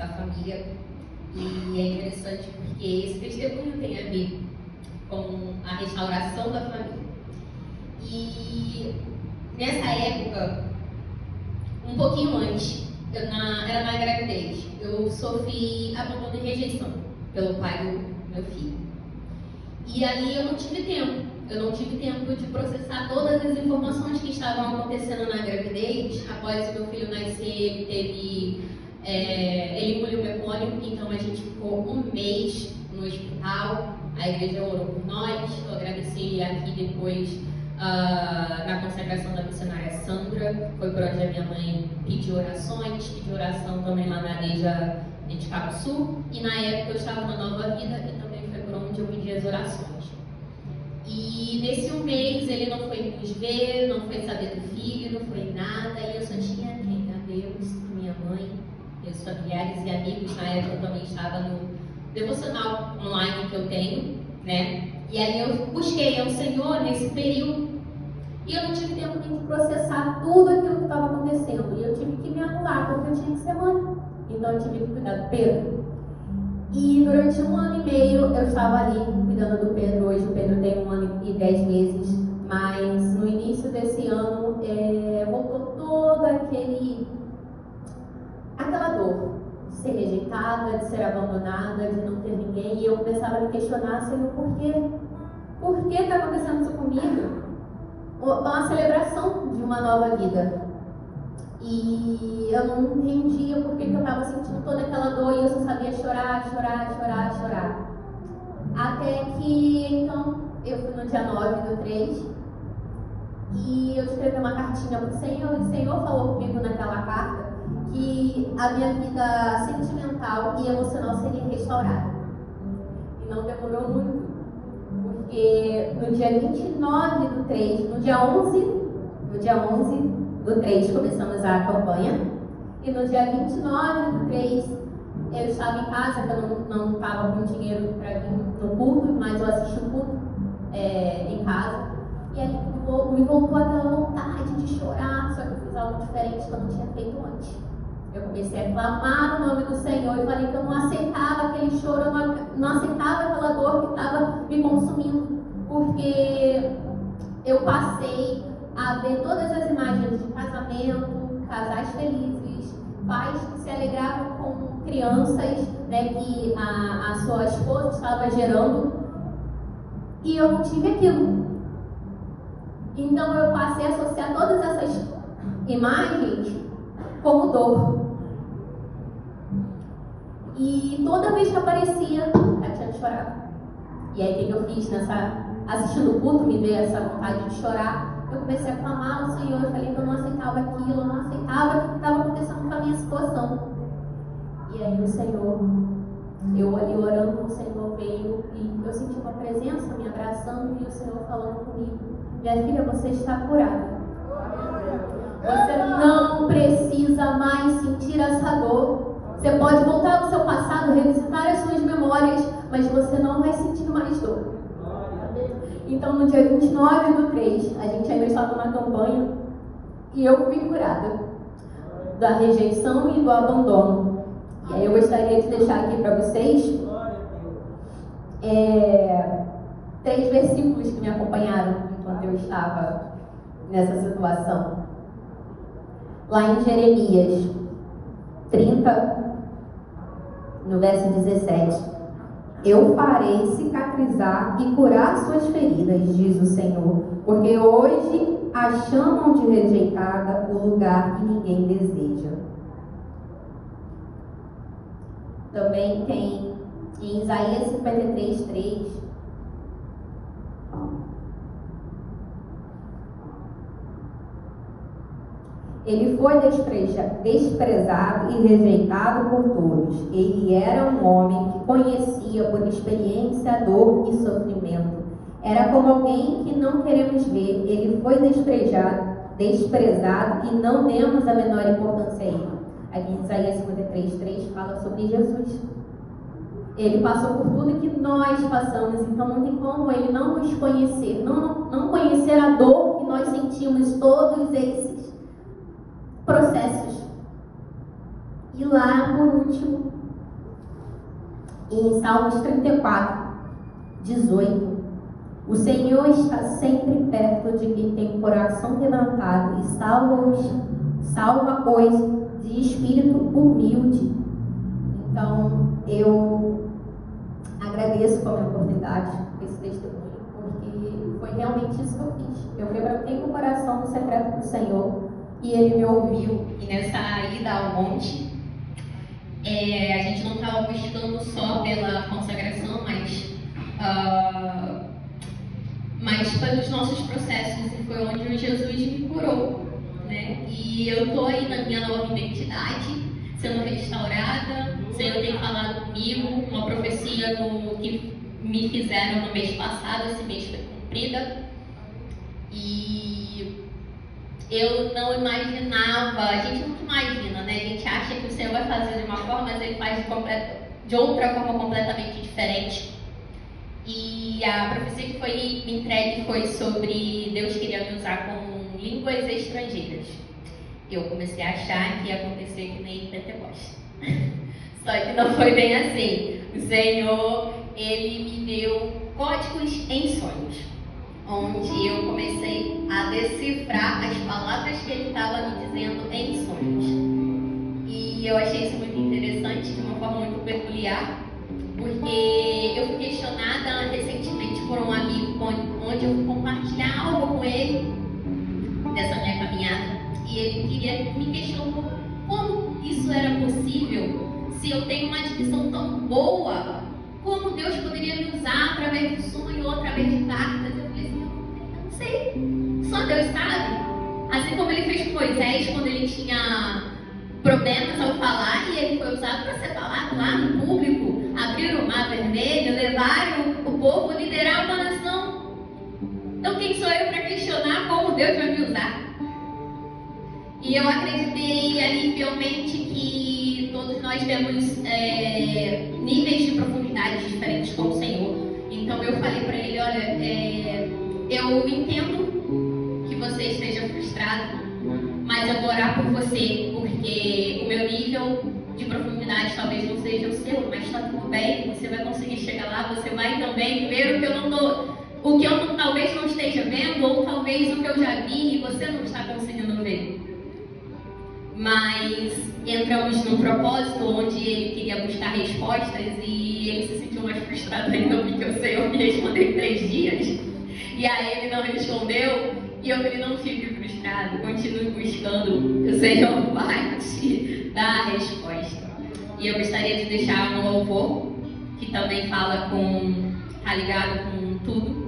da família. E é interessante porque esse testemunho tem a ver com a restauração da família. E nessa época, um pouquinho antes, era na gravidez, eu sofri abandono e rejeição pelo pai do meu filho. E ali eu não tive tempo. Eu não tive tempo de processar todas as informações que estavam acontecendo na gravidez. Após o meu filho nascer, ele engoliu mecônio, então a gente ficou um mês no hospital. A igreja orou por nós. Eu agradeci aqui depois na consagração da missionária Sandra. Foi por onde a minha mãe pediu orações, pediu oração também lá na igreja de Cabo Sul. E na época eu estava na Nova Vida e também foi por onde eu pedi as orações. E nesse um mês ele não foi nos ver, não foi saber do filho, não foi nada. E eu só tinha quem? A Deus, a minha mãe, meus familiares e amigos. Na época eu também estava no devocional online que eu tenho, né? E aí eu busquei ao Senhor nesse período. E eu não tive tempo nem de processar tudo aquilo que estava acontecendo. E eu tive que me anular, porque eu tinha que ser mãe. Então eu tive que cuidar do Pedro. E durante 1 ano e meio eu estava ali cuidando do Pedro. Hoje o Pedro tem 1 ano e 10 meses. Mas no início desse ano voltou toda aquela dor de ser rejeitada, de ser abandonada, de não ter ninguém. E eu começava a me questionar, Senhor, por quê? Por que está acontecendo isso comigo? Uma celebração de uma nova vida. E eu não entendia por que eu estava sentindo toda aquela dor e eu só sabia chorar. Até que, então, eu fui no dia 9/3 e eu escrevi uma cartinha para o Senhor e o Senhor falou comigo naquela carta que a minha vida sentimental e emocional seria restaurada. E não demorou muito, porque no dia 29/3, no dia 11/3 começamos a campanha, e no dia 29/3 eu estava em casa, que eu não estava com dinheiro para vir no culto, mas eu assisti o culto em casa, e aí me voltou aquela vontade de chorar, só que eu fiz algo diferente que eu não tinha feito antes. Eu comecei a clamar o nome do Senhor e falei que eu não aceitava aquele choro, eu não aceitava aquela dor que estava me consumindo, porque eu passei a ver todas as imagens de casamento, casais felizes, pais que se alegravam com crianças, né, que a sua esposa estava gerando, e eu não tive aquilo. Então eu passei a associar todas essas imagens como dor. E toda vez que aparecia, a tia chorava. E aí o que eu fiz assistindo o culto, me veio essa vontade de chorar. Eu comecei a clamar ao Senhor, eu falei que eu não aceitava aquilo, eu não aceitava o que estava acontecendo com a minha situação. E aí o Senhor, eu ali orando, o Senhor veio e eu senti uma presença me abraçando e o Senhor falando comigo: minha filha, você está curada. Você não precisa mais sentir essa dor. Você pode voltar ao seu passado, revisitar as suas memórias, mas você não vai sentir mais dor. Então, no dia 29/3, a gente ainda estava na campanha e eu fui curada da rejeição e do abandono. E aí eu gostaria de deixar aqui para vocês 3 versículos que me acompanharam enquanto eu estava nessa situação. Lá em Jeremias 30, no verso 17: eu farei cicatrizar e curar suas feridas, diz o Senhor, porque hoje a chamam de rejeitada, o lugar que ninguém deseja. Também tem em Isaías 53:3: ele foi desprezado e rejeitado por todos. Ele era um homem que conhecia por experiência a dor e sofrimento. Era como alguém que não queremos ver. Ele foi desprezado e não demos a menor importância a ele. Aqui em Isaías 53:3 fala sobre Jesus. Ele passou por tudo que nós passamos, então não tem como ele não nos conhecer, não conhecer a dor que nós sentimos, todos esses processos. E lá, por último, em Salmos 34, 18, o Senhor está sempre perto de quem tem o coração quebrantado e salva-os de espírito humilde. Então, eu agradeço pela minha oportunidade, por esse testemunho, porque foi realmente isso que eu fiz. Eu quebrantei meu coração no secreto do Senhor e Ele me ouviu. E nessa ida ao monte, a gente não estava buscando só pela consagração, mas pelos nossos processos, e foi onde Jesus me curou, né? E eu estou aí na minha nova identidade, sendo restaurada. O Senhor tem falado comigo, uma profecia que me fizeram no mês passado, esse mês foi cumprida. E eu não imaginava, a gente nunca imagina, né? A gente acha que o Senhor vai fazer de uma forma, mas Ele faz de outra forma completamente diferente. E a profecia que foi me entregue foi sobre Deus queria me usar com línguas estrangeiras. Eu comecei a achar que ia acontecer que nem Pentecostes. Só que não foi bem assim. O Senhor, Ele me deu códigos em sonhos, onde eu comecei a decifrar as palavras que Ele estava me dizendo em sonhos. E eu achei isso muito interessante, de uma forma muito peculiar, porque eu fui questionada recentemente por um amigo, onde eu fui compartilhar algo com ele dessa minha caminhada, e ele me questionou como isso era possível, se eu tenho uma direção tão boa, como Deus poderia me usar através do sonho ou através de cartas. Eu falei assim, eu não sei, só Deus sabe. Assim como Ele fez com Moisés quando ele tinha problemas ao falar, e ele foi usado para ser falado lá no público, abrir o mar vermelho, levar o povo, liderar uma nação. Então quem sou eu para questionar como Deus vai me usar? E eu acreditei ali fielmente que todos nós temos níveis de profundidade diferentes com o Senhor. Então eu falei para ele, olha, eu entendo que você esteja frustrado, mas eu vou orar por você, porque o meu nível de profundidade talvez não seja o seu, mas está tudo bem, você vai conseguir chegar lá, você vai também ver o que eu talvez não esteja vendo, ou talvez o que eu já vi e você não está conseguindo ver. Mas entramos num propósito onde ele queria buscar respostas e ele se sentiu mais frustrado ainda, porque o Senhor me respondeu em 3 dias. E aí ele não respondeu, e eu falei, não fique frustrado, continue buscando, o Senhor vai te dar a resposta. E eu gostaria de deixar um louvor, que também fala tá ligado com tudo,